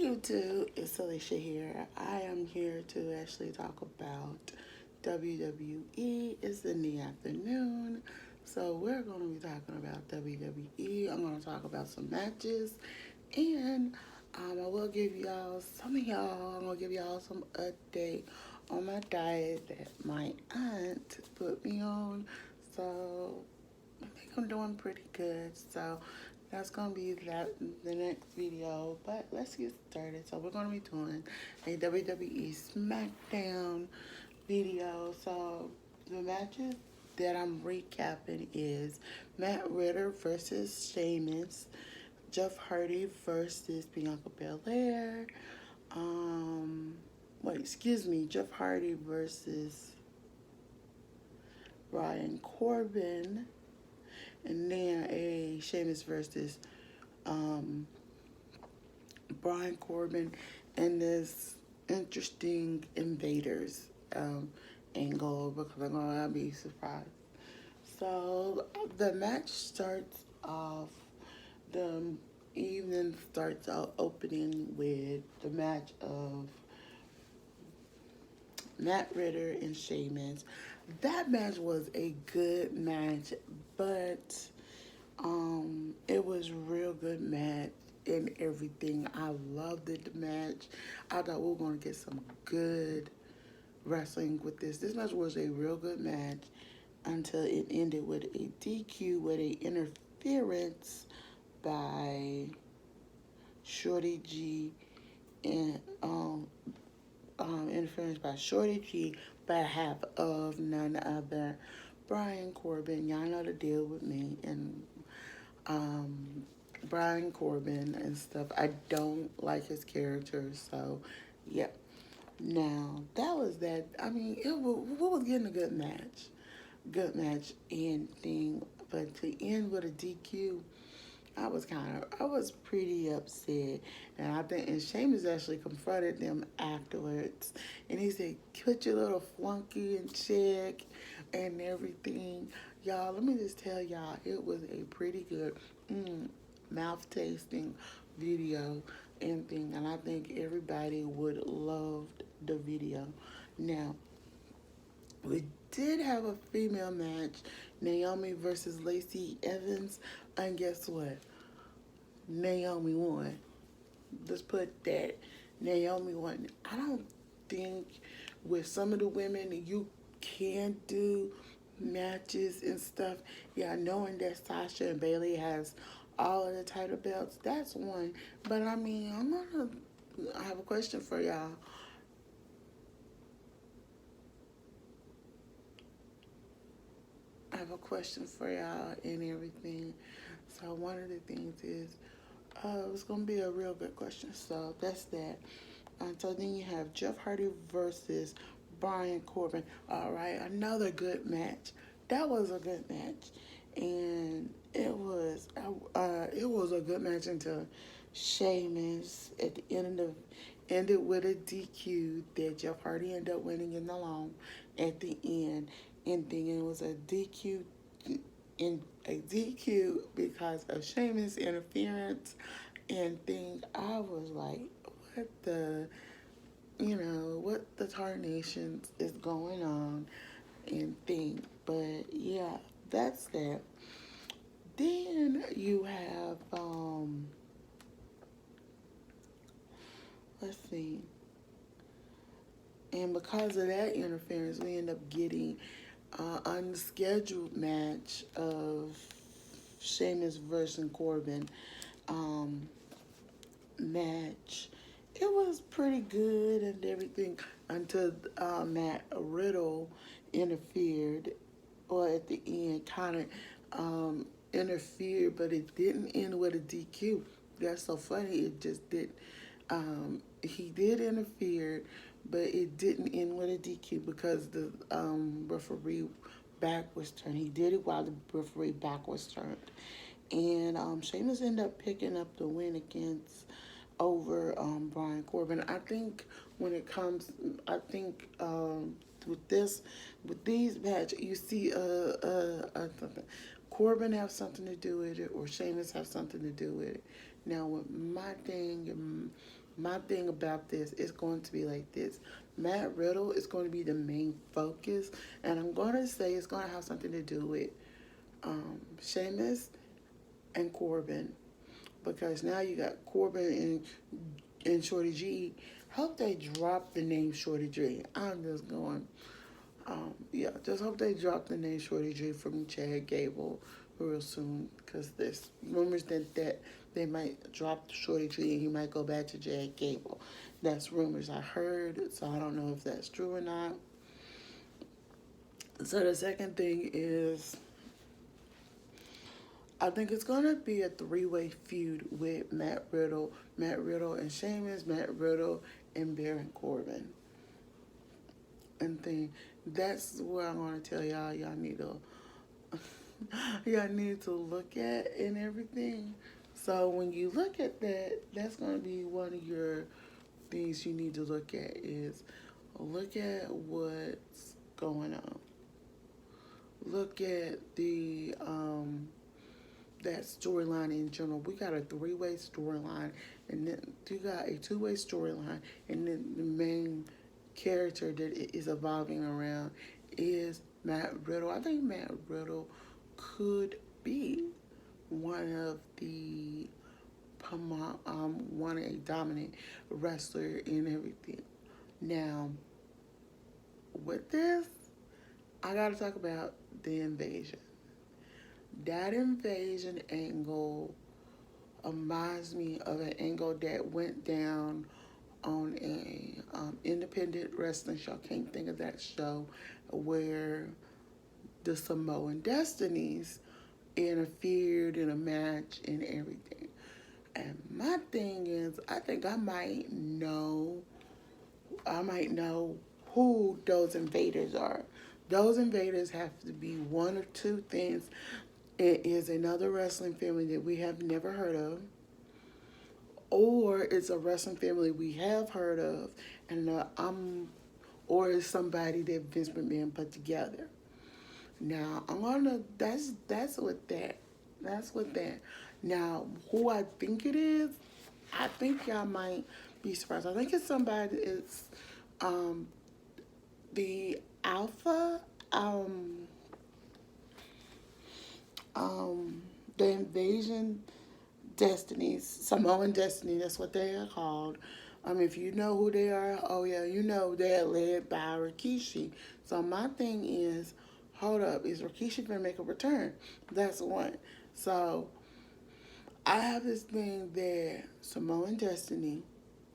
Hey YouTube, it's Alicia here. I am here to actually talk about WWE. It's in the afternoon, so we're going to be talking about WWE. I'm going to talk about some matches, and I will give y'all, I'm going to give y'all some update on my diet that my aunt put me on. So I think I'm doing pretty good. So that's gonna be the next video. But let's get started. So we're gonna be doing a WWE SmackDown video. So the matches that I'm recapping is Matt Riddle versus Sheamus, Jeff Hardy versus Bianca Belair. Jeff Hardy versus Brian Corbin, and then a Sheamus versus um, Brian Corbin, and this interesting invaders angle because I'm gonna be surprised. So the match starts off. The evening starts out opening with the match of Matt Riddle and Sheamus. That match was a good match, but it was a real good match and everything. I loved it, the match. I thought we were going to get some good wrestling with this. This match was a real good match until it ended with a DQ with a interference by Shorty G and interference by Shorty G by half of none other Brian Corbin. Y'all know the deal with me and Brian Corbin and stuff. I don't like his character, so yeah. Now that was that. I mean, we was getting a good match and thing, but to end with a DQ, I was pretty upset, and I think, and Sheamus actually confronted them afterwards, and he said, "Put your little flunky in check, and everything." Y'all, let me just tell y'all, it was a pretty good mouth tasting video and thing, and I think everybody would love the video. Now, we did have a female match, Naomi versus Lacey Evans, and guess what? Naomi won. Let's put that. Naomi won. I don't think with some of the women you can do matches and stuff. Yeah, knowing that Sasha and Bailey has all of the title belts, that's one. But I mean, I have a question for y'all. I have a question for y'all and everything. So one of the things is, it's gonna be a real good question. So that's that. So then you have Jeff Hardy versus Brian Corbin. All right, another good match. That was a good match, and it was a good match until Sheamus at the end of ended with a DQ that Jeff Hardy ended up winning in the long at the end, and then it was a DQ because of Sheamus interference and thing. I was like, what the, what the tarnations is going on and thing. But yeah, that's that. Then you have, let's see. And because of that interference, we end up getting unscheduled match of Sheamus versus Corbin match. It was pretty good and everything until Matt Riddle interfered, or at the end kind of interfered, but it didn't end with a DQ. That's so funny. It just did. He did interfere, but it didn't end with a DQ because the referee back was turned. He did it while the referee back was turned. And Sheamus ended up picking up the win against over Brian Corbin. I think when it comes, with these matches, you see something. Corbin have something to do with it, or Sheamus have something to do with it. Now, with my thing, My thing about this is going to be like this. Matt Riddle is going to be the main focus, and I'm going to say it's going to have something to do with Sheamus and Corbin, because now you got Corbin and Shorty G. Hope they drop the name Shorty G. I'm just going, yeah, just hope they drop the name Shorty G from Chad Gable real soon, because there's rumors that they might drop Shorty G and he might go back to Chad Gable. That's rumors I heard, so I don't know if that's true or not. So the second thing is, I think it's gonna be a three-way feud with Matt Riddle and Sheamus, Matt Riddle and Baron Corbin. And then that's what I'm gonna tell y'all. Y'all need to y'all need to look at and everything. So when you look at that, that's gonna be one of your things you need to look at is look at what's going on. Look at the that storyline in general. We got a three-way storyline, and then you got a two-way storyline, and then the main character that it is evolving around is Matt Riddle. I think Matt Riddle could be one of the one a dominant wrestler and everything. Now, with this, I gotta talk about the invasion. That invasion angle reminds me of an angle that went down on a independent wrestling show. I can't think of that show, where the Samoan Destinies interfered in a match and everything. And my thing is, I think I might know who those invaders are. Those invaders have to be one of two things. It is another wrestling family that we have never heard of, or it's a wrestling family we have heard of, and or it's somebody that Vince McMahon put together. Now I'm gonna that's with that. That's with that. Now who I think it is, I think y'all might be surprised. I think it's somebody. It's the Alpha. The Invasion Destinies, Samoan Destiny, that's what they are called. If you know who they are, oh yeah, you know they're led by Rikishi. So my thing is, hold up, is Rikishi gonna make a return? That's one. So I have this thing that Samoan Destiny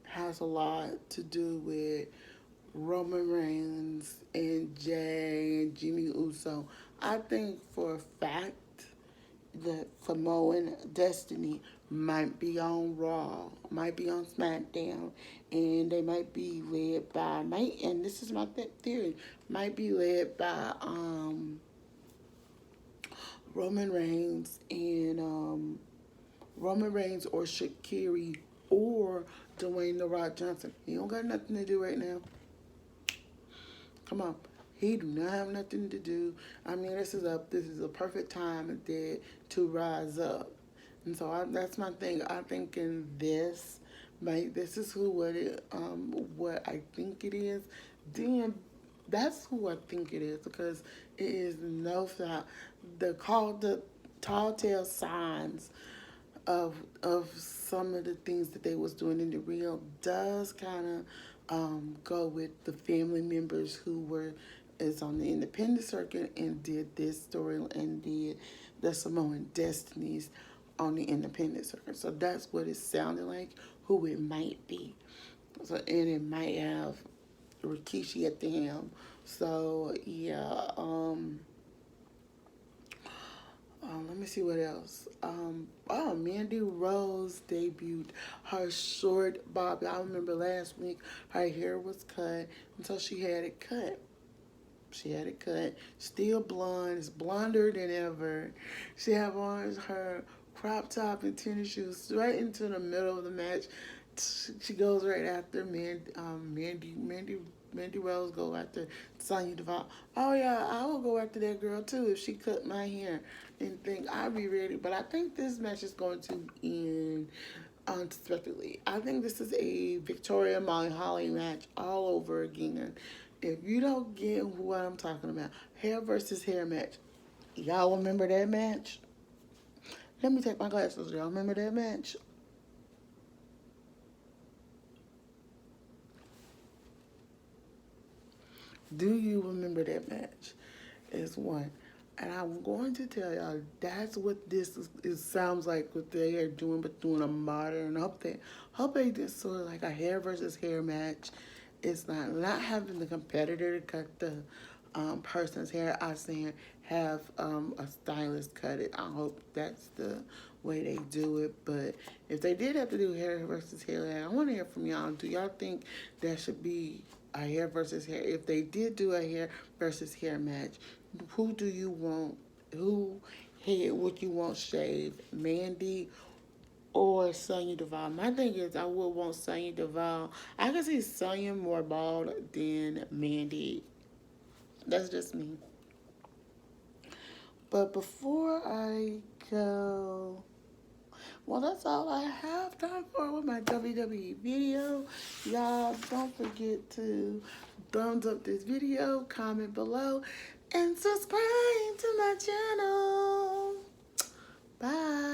has a lot to do with Roman Reigns and Jay and Jimmy Uso. I think for a fact that Samoan Destiny might be on Raw, might be on SmackDown, and they might be led by, and this is my theory, might be led by Roman Reigns and Roman Reigns or Shakiri or Dwayne The Rock Johnson. He don't got nothing to do right now. Come on. He do not have nothing to do. This is a perfect time to rise up. And so that's my thing. I'm thinking this is what I think it is. Then that's who I think it is, because it is no doubt the tall tale signs of some of the things that they was doing in the real does kind of go with the family members who is on the independent circuit and did this story and did the Samoan Destinies on the independent circuit. So that's what it sounded like, who it might be. So, and it might have Rikishi at the helm. So yeah, let me see what else. Mandy Rose debuted her short bob. I remember last week her hair was cut until she had it cut. She had it cut. Still blonde. It's blonder than ever. She had on her crop top and tennis shoes right into the middle of the match. She goes right after Mandy Rose go after Sonya Deville. Oh yeah, I will go after that girl too if she cut my hair and think I'll be ready. But I think this match is going to end unexpectedly. I think this is a Victoria Molly Holly match all over again. If you don't get what I'm talking about, hair versus hair match. Y'all remember that match? Let me take my glasses. Y'all remember that match? Do you remember that match? Is one. And I'm going to tell y'all that's what this is, it sounds like what they are doing, but doing a modern. Hope they did sort of like a hair versus hair match. It's not having the competitor to cut the person's hair. I'm saying have a stylist cut it. I hope that's the way they do it. But if they did have to do hair versus hair, I want to hear from y'all. Do y'all think that should be a hair versus hair? If they did do a hair versus hair match, who do you want? Who head would you want shaved? Mandy or Sonya Deville? My thing is, I would want Sonya Deville. I can see Sonya more bald than Mandy. That's just me. But before I go, well, that's all I have time for with my WWE video. Y'all, don't forget to thumbs up this video, comment below, and subscribe to my channel. Bye.